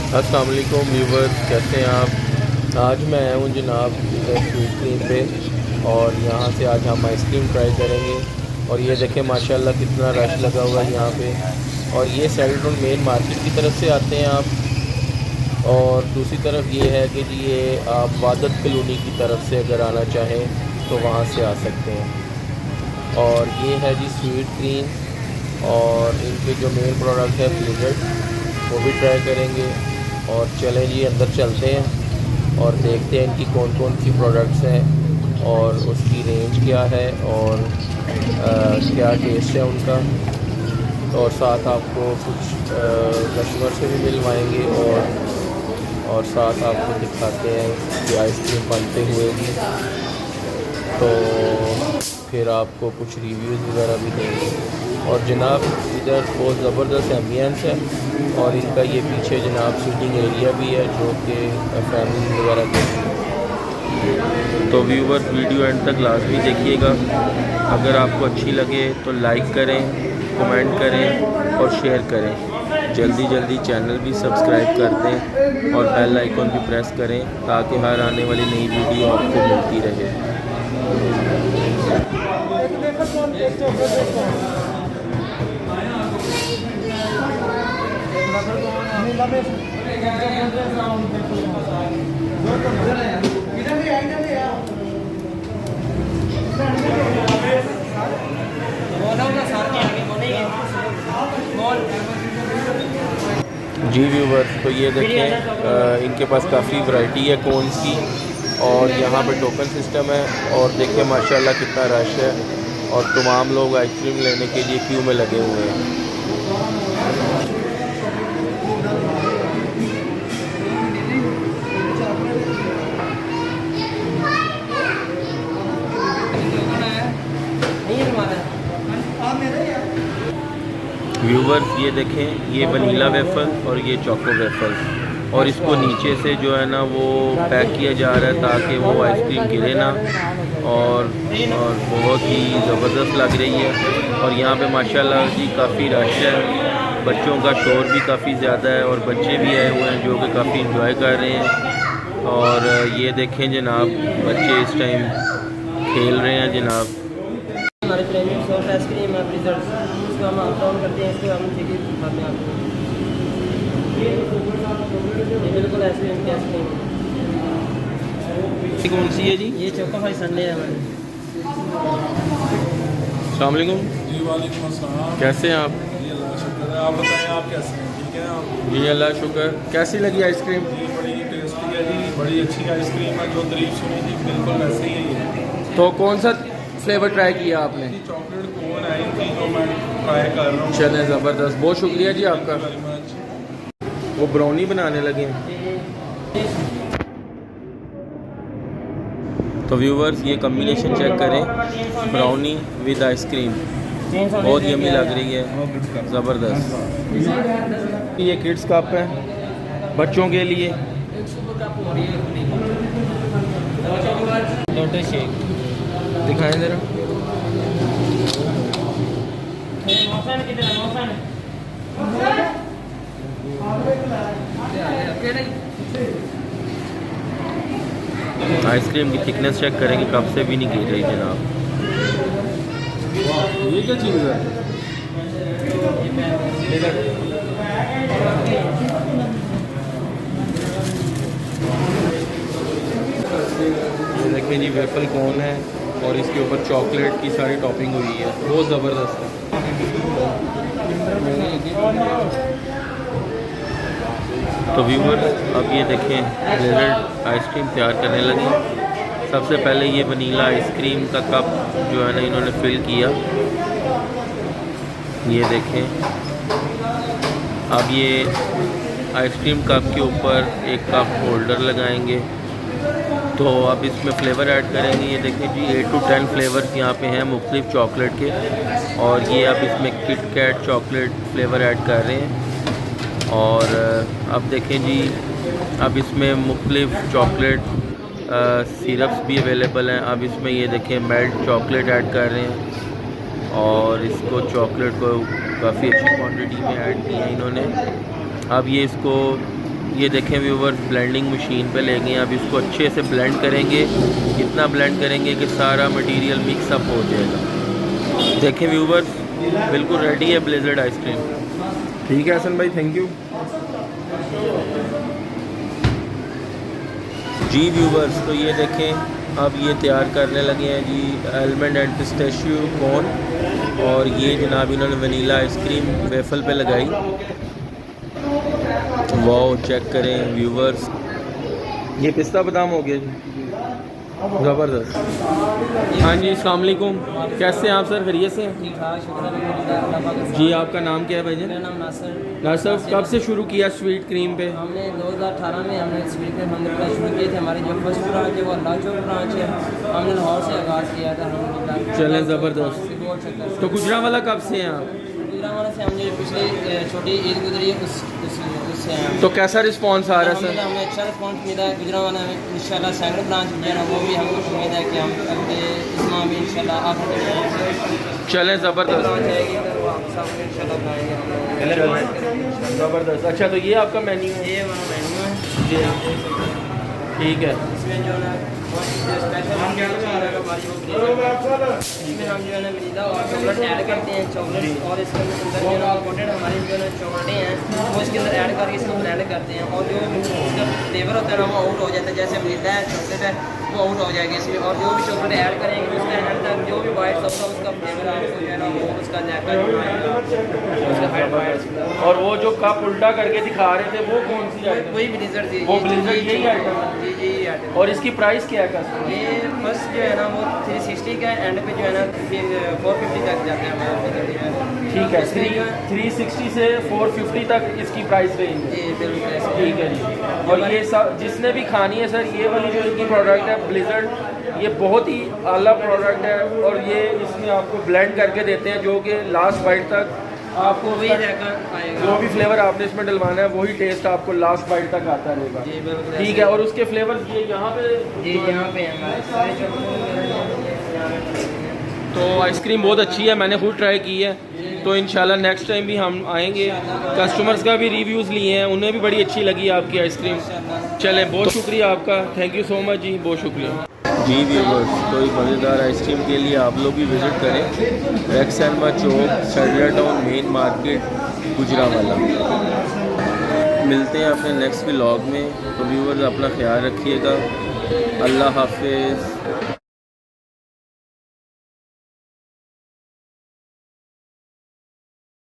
अस्सलाम वालेकुम व्यूवर्स, कैसे हैं आप। आज मैं आया हूँ जनाब स्वीट क्रीम पे और यहाँ से आज हम आइसक्रीम ट्राई करेंगे। और ये देखें माशाल्लाह कितना रश लगा हुआ है यहाँ पे। और ये सैलटन मेन मार्केट की तरफ से आते हैं आप। और दूसरी तरफ ये है कि जी ये आप वादत कॉलोनी की तरफ से अगर आना चाहें तो वहाँ से आ सकते हैं। और ये है जी स्वीट क्रीम और इनके जो मेन प्रोडक्ट है फ्लिजर्ड, वो भी ट्राई करेंगे। और चलें जी अंदर चलते हैं और देखते हैं इनकी कौन कौन सी प्रोडक्ट्स हैं और उसकी रेंज क्या है और क्या टेस्ट है उनका। और साथ आपको कुछ कस्टमर से भी मिलवाएंगे और साथ आपको दिखाते हैं कि आइसक्रीम बनते हुए भी, तो फिर आपको कुछ रिव्यूज़ वगैरह भी देंगे। और जनाब इधर बहुत ज़बरदस्त एम्बियंस है और इनका ये पीछे जनाब सीटिंग एरिया भी है जो कि फैमिली वगैरह के लिए। तो व्यूवर्स वीडियो एंड तक लाजमी देखिएगा। अगर आपको अच्छी लगे तो लाइक करें, कमेंट करें और शेयर करें। जल्दी जल्दी चैनल भी सब्सक्राइब कर दें और बेल आइकन भी प्रेस करें ताकि हर आने वाली नई वीडियो आपको मिलती रहे। जी व्यूवर्स, तो ये देखें इनके पास काफ़ी वैरायटी है कोन्स की और यहाँ पे टोकन सिस्टम है। और देखें माशाल्लाह कितना रश है और तमाम लोग आइसक्रीम लेने के लिए क्यू में लगे हुए हैं। व्यूवर्स ये देखें, ये वनीला वेफल और ये चोको वेफल, और इसको नीचे से जो है ना वो पैक किया जा रहा है ताकि वो आइसक्रीम गिरे ना। और बहुत ही ज़बरदस्त लग रही है। और यहाँ पे माशाल्लाह जी काफ़ी रश है, बच्चों का शोर भी काफ़ी ज़्यादा है और बच्चे भी आए हुए हैं जो कि काफ़ी इंजॉय कर रहे हैं। और ये देखें जनाब, बच्चे इस टाइम खेल रहे हैं जनाब। हमारे प्रीमियम सॉफ्ट आइसक्रीम है फ्रीजर, इसको हम ऑन करते हैं, इसको हम ठीक दिखाते हैं आपको। ये बिल्कुल आइसक्रीम की आइसक्रीम कौन सी है जी? ये चोकोपाई संडे है हमारे। अस्सलाम वालेकुम। जी वालेकुम अस्सलाम। कैसे हैं आप? जी अल्लाह का शुक्र है। आप बताएं आप कैसे हैं? ठीक है आप? जी अल्लाह शुक्र। कैसी लगी आइसक्रीम? जी बड़ी टेस्टी है जी, बड़ी अच्छी आइसक्रीम है। जो तारीफ सुनी थी बिल्कुल वैसे ही है। तो कौन सा फ्लेवर ट्राई किया आपने? जी चॉकलेट कोन है इनकी जो मैं ट्राई कर रहा हूँ। चलें ज़बरदस्त, बहुत शुक्रिया जी आपका। Very much. वो ब्राउनी बनाने लगे हैं। तो व्यूवर्स ये कम्बिनेशन चेक करें, ब्राउनी विद आइसक्रीम, बहुत यम्मी लग रही है, ज़बरदस्त। ये किड्स कप है बच्चों के लिए। लोटस शेक दिखाएं ज़रा। आइसक्रीम की थिकनेस चेक करें कि कप से भी नहीं गिर रही जनाब। ये क्या चीज़ है? ये देखिए जी वेफल कोन है और इसके ऊपर चॉकलेट की सारी टॉपिंग हुई है, बहुत ज़बरदस्त है। तो व्यूवर्स अब ये देखें डेजर्ट आइसक्रीम तैयार करने लगे। सबसे पहले ये वनीला आइसक्रीम का कप जो है ना इन्होंने फिल किया, ये देखें। अब ये आइसक्रीम कप के ऊपर एक कप होल्डर लगाएंगे। तो अब इसमें फ़्लेवर ऐड करेंगे। ये देखें जी 8 to 10 फ्लेवर्स यहाँ पे हैं मुख्तलिफ चॉकलेट के, और ये अब इसमें Kit Kat chocolate flavour add कर रहे हैं। और अब देखें जी अब इसमें मुख्तलिफ चॉकलेट सिरप्स भी अवेलेबल हैं। अब इसमें ये देखें मेल्ट चॉकलेट ऐड कर रहे हैं और इसको चॉकलेट को काफ़ी अच्छी क्वांटिटी में ऐड किया है इन्होंने। अब ये इसको ये देखें व्यूवर्स, ब्लेंडिंग मशीन पे ले गए हैं। अब इसको अच्छे से ब्लेंड करेंगे, इतना ब्लेंड करेंगे कि सारा मटेरियल मिक्स अप हो जाएगा। देखें व्यूवर्स, बिल्कुल रेडी है ब्लिज़र्ड आइसक्रीम। ठीक है हसन भाई, थैंक यू जी। व्यूवर्स, तो ये देखें अब ये तैयार करने लगे हैं जी आलमंड एंड पिस्ताशियो कोन, और ये जनाब इन्होंने वनीला आइसक्रीम वेफल पे लगाई। वाओ, चेक करें व्यूवर्स, ये पिस्ता बादाम हो गया जी, ज़बरदस्त। हाँ जी, अस्सलाम वालेकुम, कैसे हैं आप सर? खैरियत से हैं? ठीक ठाक, शुक्र जी। आपका नाम क्या है भाई? मेरा नाम नासिर। नासिर, कब से शुरू किया स्वीट क्रीम पे? हमने 2018 में हमने स्वीट क्रीम हमने शुरू किए थे। हमारी जो फर्स्ट ब्रांच है वो अल्लाह चौक ब्रांच है, हमने लाहौर से आगाज़ किया था। हम चलें, ज़बरदस्त। तो गुजरांवाला कब से हैं आप? गुजरांवाला से हमने पिछले छोटी ईद गुजरी है उससे हैं। तो कैसा रिस्पांस आ रहा है सर? हमें अच्छा रिस्पॉन्स मिला है। गुजरांवाला में इंशाल्लाह सेकंड ब्रांच जो है ना वो भी हमको उम्मीद है कि हम अगले इस माह में इंशाल्लाह आखिर चलें, ज़बरदस्त ब्रांच आएगी तो वो आप सब इंशाल्लाह बनाएंगे। ज़बरदस्त। अच्छा, तो ये आपका मेन्यू है? ये हमारा मेन्यू है जी, ठीक है। इसमें जो है ना स्पेशल इसमें हम जो है ना वनीला और चॉकलेट ऐड करते हैं, चॉकलेट, और इसके अंदर जो है ना इंपॉर्टेंट हमारी जो है ना चॉकलेटें हैं वो इसके अंदर ऐड करके इसको ब्लेंड करते हैं, और जो इसका फ्लेवर होता है ना वो आउट हो जाता है। जैसे वनीला है, चॉकलेट है, वो आउट हो जाएगी इसमें, और जो भी चॉकलेट ऐड करेंगे उसका एंड तक जो भी वाइट होगा उसका फ्लेवर आपको जो है ना वो उसका जायका उसका हाइड। और वो जो कप उल्टा करके दिखा रहे थे वो कौन सी आइटम? वही ब्लिज़र्ड थी। वो ब्लिज़र्ड यही आइटम है? जी जी, यही आइटम। और इसकी प्राइस क्या है कस्टमर? ये फर्स्ट जो है ना वो 360 का है, एंड पे जो है ना 450 तक जाता है हमारा। ठीक है, 360 से 450 तक इसकी प्राइस रेंज है। जी बिल्कुल ऐसे। ठीक है जी। और ये सब जिसने भी खानी है सर, ये वाली जो इनकी प्रोडक्ट है ब्लिज़र्ड, ये बहुत ही आला प्रोडक्ट है, और ये इसमें आपको ब्लेंड करके देते हैं जो कि लास्ट बाइट तक आपको वही रहकर आएगा। जो भी फ्लेवर आपने इसमें डलवाना है वही टेस्ट आपको लास्ट बाइट तक आता रहेगा। जी बिल्कुल ठीक है। और उसके फ्लेवर्स ये यहाँ पे जी यहाँ पे हैं हमारे सारे चॉकलेट। तो आइसक्रीम बहुत अच्छी है, मैंने खुद ट्राई की है, तो इंशाल्लाह नेक्स्ट टाइम भी हम आएंगे। कस्टमर्स का भी रिव्यूज़ लिए हैं, उन्हें भी बड़ी अच्छी लगी आपकी आइसक्रीम। चलें, बहुत शुक्रिया आपका, थैंक यू सो मच जी, बहुत शुक्रिया जी। व्यूअर्स, तो एक मज़ेदार आइसक्रीम के लिए आप लोग भी विज़िट करें रेक्सनवा चौक, सरिया टाउन मेन मार्केट, गुजरांवाला। मिलते हैं अपने नेक्स्ट व्लॉग में। तो व्यूअर्स, अपना ख्याल रखिएगा। अल्लाह हाफिज़।